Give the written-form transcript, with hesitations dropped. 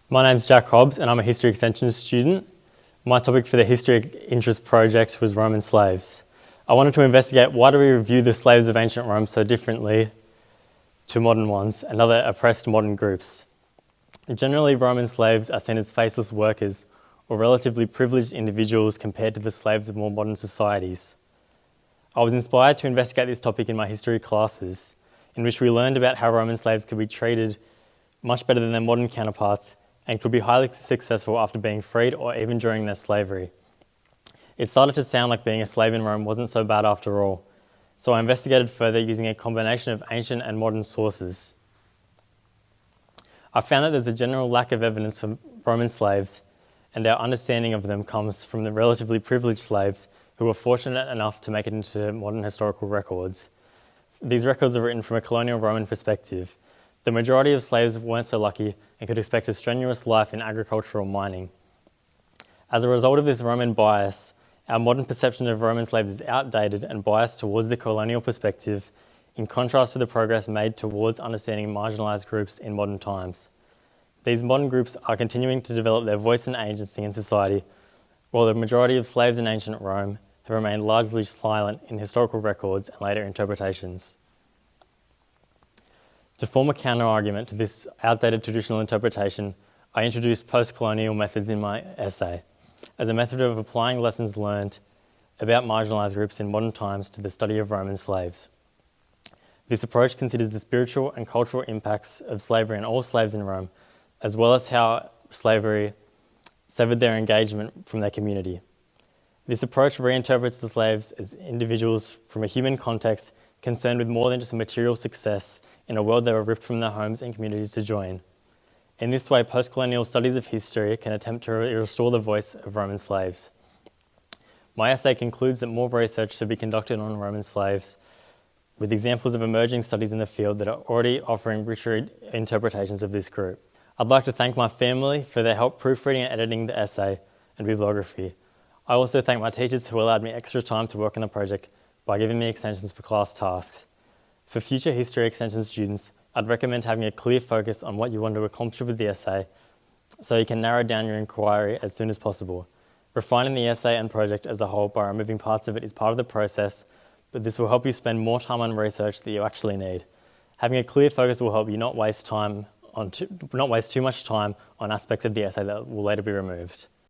My name's Jack Hobbs and I'm a History Extension student. My topic for the History Interest project was Roman slaves. I wanted to investigate why do we review the slaves of ancient Rome so differently to modern ones and other oppressed modern groups. Generally, Roman slaves are seen as faceless workers or relatively privileged individuals compared to the slaves of more modern societies. I was inspired to investigate this topic in my history classes, in which we learned about how Roman slaves could be treated much better than their modern counterparts and could be highly successful after being freed or even during their slavery. It started to sound like being a slave in Rome wasn't so bad after all, so I investigated further using a combination of ancient and modern sources. I found that there's a general lack of evidence for Roman slaves, and our understanding of them comes from the relatively privileged slaves who were fortunate enough to make it into modern historical records. These records are written from a colonial Roman perspective. The majority of slaves weren't so lucky and could expect a strenuous life in agricultural mining. As a result of this Roman bias, our modern perception of Roman slaves is outdated and biased towards the colonial perspective, in contrast to the progress made towards understanding marginalised groups in modern times. These modern groups are continuing to develop their voice and agency in society, while the majority of slaves in ancient Rome have remained largely silent in historical records and later interpretations. To form a counter-argument to this outdated traditional interpretation, I introduced PostColonial Methods in my essay, as a method of applying lessons learned about marginalised groups in modern times to the study of Roman slaves. This approach considers the spiritual and cultural impacts of slavery on all slaves in Rome, as well as how slavery severed their engagement from their community. This approach reinterprets the slaves as individuals from a human context concerned with more than just material success in a world they were ripped from their homes and communities to join. In this way, postcolonial studies of history can attempt to restore the voice of Roman slaves. My essay concludes that more research should be conducted on Roman slaves, with examples of emerging studies in the field that are already offering richer interpretations of this group. I'd like to thank my family for their help proofreading and editing the essay and bibliography. I also thank my teachers who allowed me extra time to work on the project by giving me extensions for class tasks. For future history extension students, I'd recommend having a clear focus on what you want to accomplish with the essay so you can narrow down your inquiry as soon as possible. Refining the essay and project as a whole by removing parts of it is part of the process, but this will help you spend more time on research that you actually need. Having a clear focus will help you not waste too much time on aspects of the essay that will later be removed.